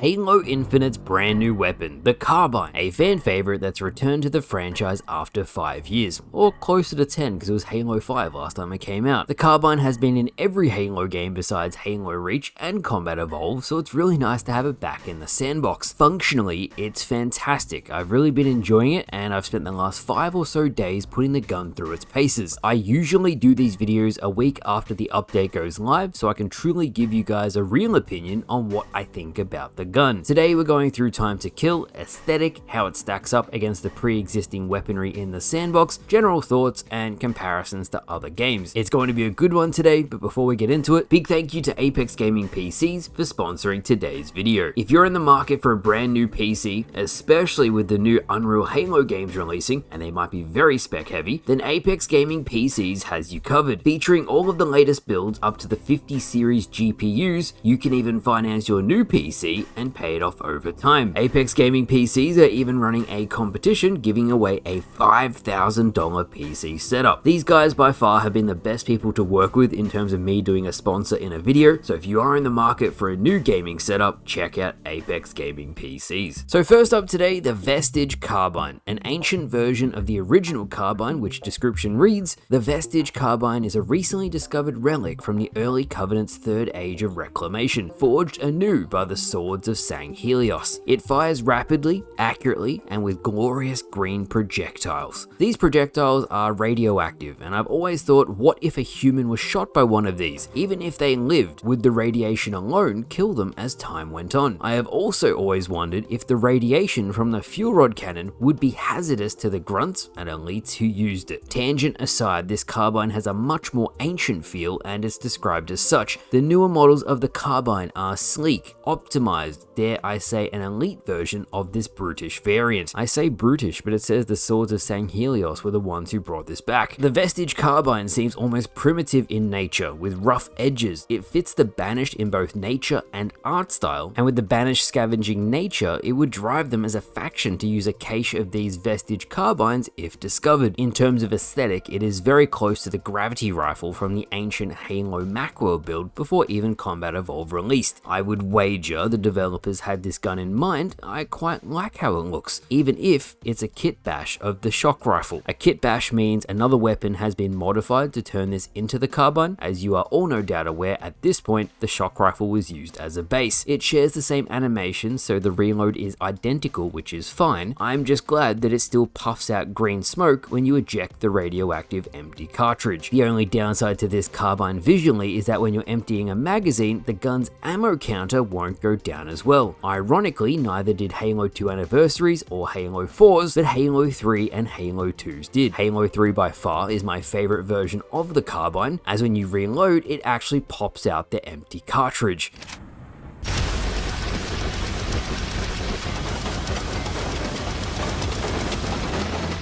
Halo Infinite's brand new weapon, the Carbine, a fan favorite that's returned to the franchise after 5 years, or closer to 10 because it was Halo 5 last time it came out. The Carbine has been in every Halo game besides Halo Reach and Combat Evolved, so it's really nice to have it back in the sandbox. Functionally, it's fantastic. I've really been enjoying it, and I've spent the last 5 or so days putting the gun through its paces. I usually do these videos a week after the update goes live, so I can truly give you guys a real opinion on what I think about the gun. Today we're going through time to kill, aesthetic, how it stacks up against the pre-existing weaponry in the sandbox, general thoughts, and comparisons to other games. It's going to be a good one today, but before we get into it, big thank you to Apex Gaming PCs for sponsoring today's video. If you're in the market for a brand new PC, especially with the new Unreal Halo games releasing, and they might be very spec heavy, then Apex Gaming PCs has you covered. Featuring all of the latest builds up to the 50 series GPUs, you can even finance your new PC and pay it off over time. Apex Gaming PCs are even running a competition giving away a $5,000 PC setup. These guys by far have been the best people to work with in terms of me doing a sponsor in a video, so if you are in the market for a new gaming setup, check out Apex Gaming PCs. So first up today, the Vestige Carbine, an ancient version of the original Carbine, which description reads, the Vestige Carbine is a recently discovered relic from the early Covenant's third age of reclamation, forged anew by the swords of Sanghelios. It fires rapidly, accurately, and with glorious green projectiles. These projectiles are radioactive, and I've always thought, what if a human was shot by one of these? Even if they lived, would the radiation alone kill them as time went on? I have also always wondered if the radiation from the fuel rod cannon would be hazardous to the grunts and elites who used it. Tangent aside, this carbine has a much more ancient feel and is described as such. The newer models of the carbine are sleek, optimized, dare I say an elite version of this brutish variant. I say brutish, but it says the swords of Sanghelios were the ones who brought this back. The Vestige Carbine seems almost primitive in nature, with rough edges. It fits the Banished in both nature and art style, and with the Banished scavenging nature, it would drive them as a faction to use a cache of these Vestige Carbines if discovered. In terms of aesthetic, it is very close to the gravity rifle from the ancient Halo Macworld build before even Combat Evolved released. I would wager the developers had this gun in mind. I quite like how it looks, even if it's a kit bash of the shock rifle. A kit bash means another weapon has been modified to turn this into the carbine. As you are all no doubt aware, at this point, the shock rifle was used as a base. It shares the same animation, so the reload is identical, which is fine. I'm just glad that it still puffs out green smoke when you eject the radioactive empty cartridge. The only downside to this carbine visually is that when you're emptying a magazine, the gun's ammo counter won't go down as well. Ironically, neither did Halo 2 Anniversaries or Halo 4's, but Halo 3 and Halo 2's did. Halo 3 by far is my favorite version of the carbine, as when you reload, it actually pops out the empty cartridge.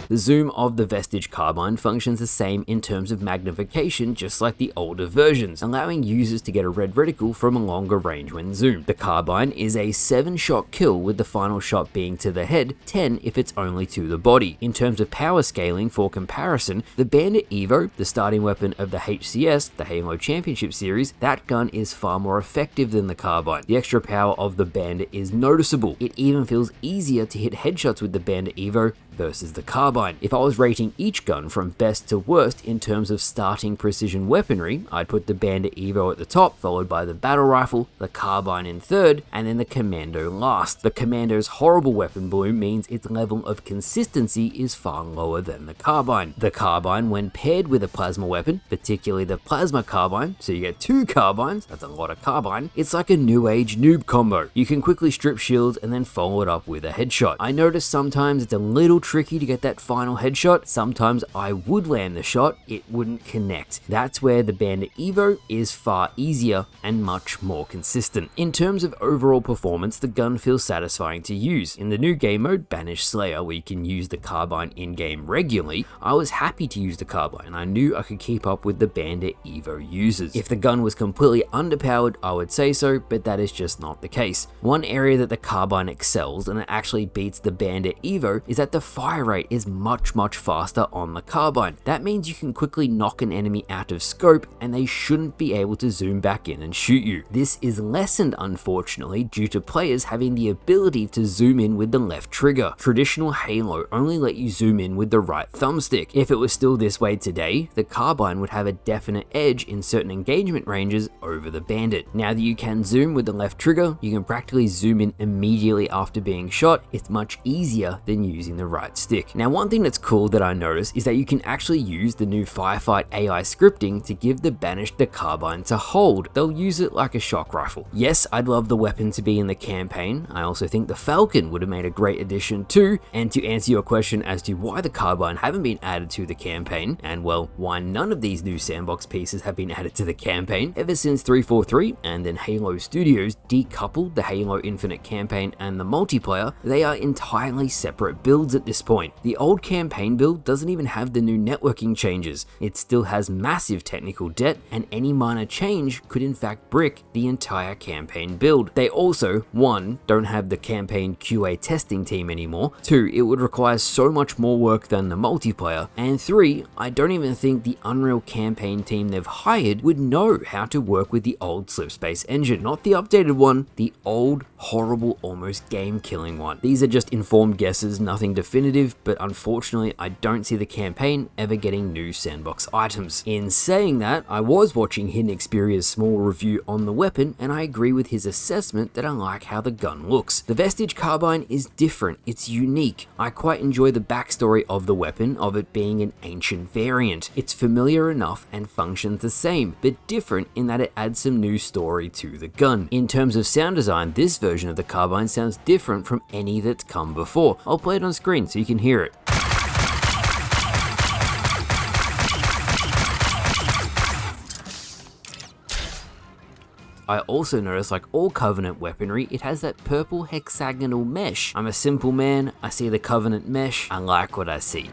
The zoom of the Vestige Carbine functions the same in terms of magnification, just like the older versions, allowing users to get a red reticle from a longer range when zoomed. The Carbine is a 7-shot kill, with the final shot being to the head, 10 if it's only to the body. In terms of power scaling, for comparison, the Bandit Evo, the starting weapon of the HCS, the Halo Championship Series, that gun is far more effective than the Carbine. The extra power of the Bandit is noticeable. It even feels easier to hit headshots with the Bandit Evo versus the Carbine. If I was rating each gun from best to worst in terms of starting precision weaponry, I'd put the Bandit Evo at the top, followed by the Battle Rifle, the Carbine in third, and then the Commando last. The Commando's horrible weapon bloom means its level of consistency is far lower than the Carbine. The Carbine, when paired with a plasma weapon, particularly the Plasma Carbine, so you get 2 carbines, that's a lot of carbine, it's like a new age noob combo. You can quickly strip shields and then follow it up with a headshot. I notice sometimes it's a little tricky to get that final headshot. Sometimes I would land the shot, it wouldn't connect. That's where the Bandit Evo is far easier and much more consistent. In terms of overall performance, the gun feels satisfying to use. In the new game mode, Banished Slayer, where you can use the carbine in-game regularly, I was happy to use the carbine. I knew I could keep up with the Bandit Evo users. If the gun was completely underpowered, I would say so, but that is just not the case. One area that the carbine excels, and it actually beats the Bandit Evo, is that the fire rate is much faster on the carbine. That means you can quickly knock an enemy out of scope and they shouldn't be able to zoom back in and shoot you. This is lessened, unfortunately, due to players having the ability to zoom in with the left trigger. Traditional Halo only let you zoom in with the right thumbstick. If it was still this way today, the carbine would have a definite edge in certain engagement ranges over the Bandit. Now that you can zoom with the left trigger, you can practically zoom in immediately after being shot. It's much easier than using the right stick. Now, one thing that's cool that I noticed is that you can actually use the new Firefight AI scripting to give the Banished the carbine to hold. They'll use it like a shock rifle. Yes, I'd love the weapon to be in the campaign. I also think the Falcon would have made a great addition too. And to answer your question as to why the carbine haven't been added to the campaign, and well, why none of these new sandbox pieces have been added to the campaign, ever since 343 and then Halo Studios decoupled the Halo Infinite campaign and the multiplayer, they are entirely separate builds at this point. The old campaign build doesn't even have the new networking changes. It still has massive technical debt, and any minor change could in fact brick the entire campaign build. They also, 1, don't have the campaign QA testing team anymore, 2, it would require so much more work than the multiplayer, and 3, I don't even think the Unreal campaign team they've hired would know how to work with the old Slipspace engine. Not the updated one, the old, horrible, almost game-killing one. These are just informed guesses, nothing definitive, but unfortunately I don't see the campaign ever getting new sandbox items. In saying that, I was watching Hidden Xperia's small review on the weapon, and I agree with his assessment that I like how the gun looks. The Vestige Carbine is different, it's unique. I quite enjoy the backstory of the weapon, of it being an ancient variant. It's familiar enough and functions the same, but different in that it adds some new story to the gun. In terms of sound design, this version of the carbine sounds different from any that's come before. I'll play it on screen so you can hear it. I also noticed, like all Covenant weaponry, it has that purple hexagonal mesh. I'm a simple man, I see the Covenant mesh, I like what I see.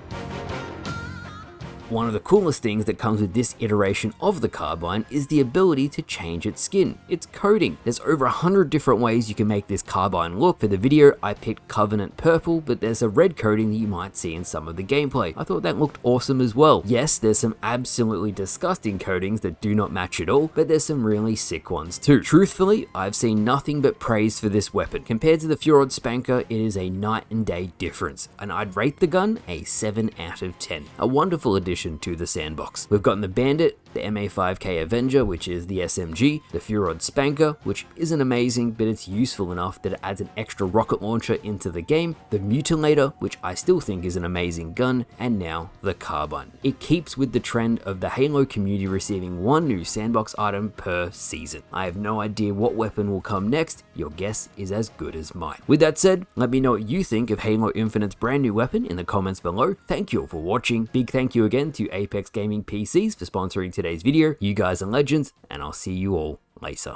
One of the coolest things that comes with this iteration of the carbine is the ability to change its skin, its coating. There's over 100 different ways you can make this carbine look. For the video, I picked Covenant Purple, but there's a red coating that you might see in some of the gameplay. I thought that looked awesome as well. Yes, there's some absolutely disgusting coatings that do not match at all, but there's some really sick ones too. Truthfully, I've seen nothing but praise for this weapon. Compared to the Fjord Spanker, it is a night and day difference, and I'd rate the gun a 7 out of 10. A wonderful addition to the sandbox. We've gotten the Bandit, the MA5K Avenger, which is the SMG, the Fjord Spanker, which isn't amazing, but it's useful enough that it adds an extra rocket launcher into the game, the Mutilator, which I still think is an amazing gun, and now the carbine. It keeps with the trend of the Halo community receiving one new sandbox item per season. I have no idea what weapon will come next. Your guess is as good as mine. With that said, let me know what you think of Halo Infinite's brand new weapon in the comments below. Thank you all for watching. Big thank you again to Apex Gaming PCs for sponsoring today's video. You guys are legends, and I'll see you all later.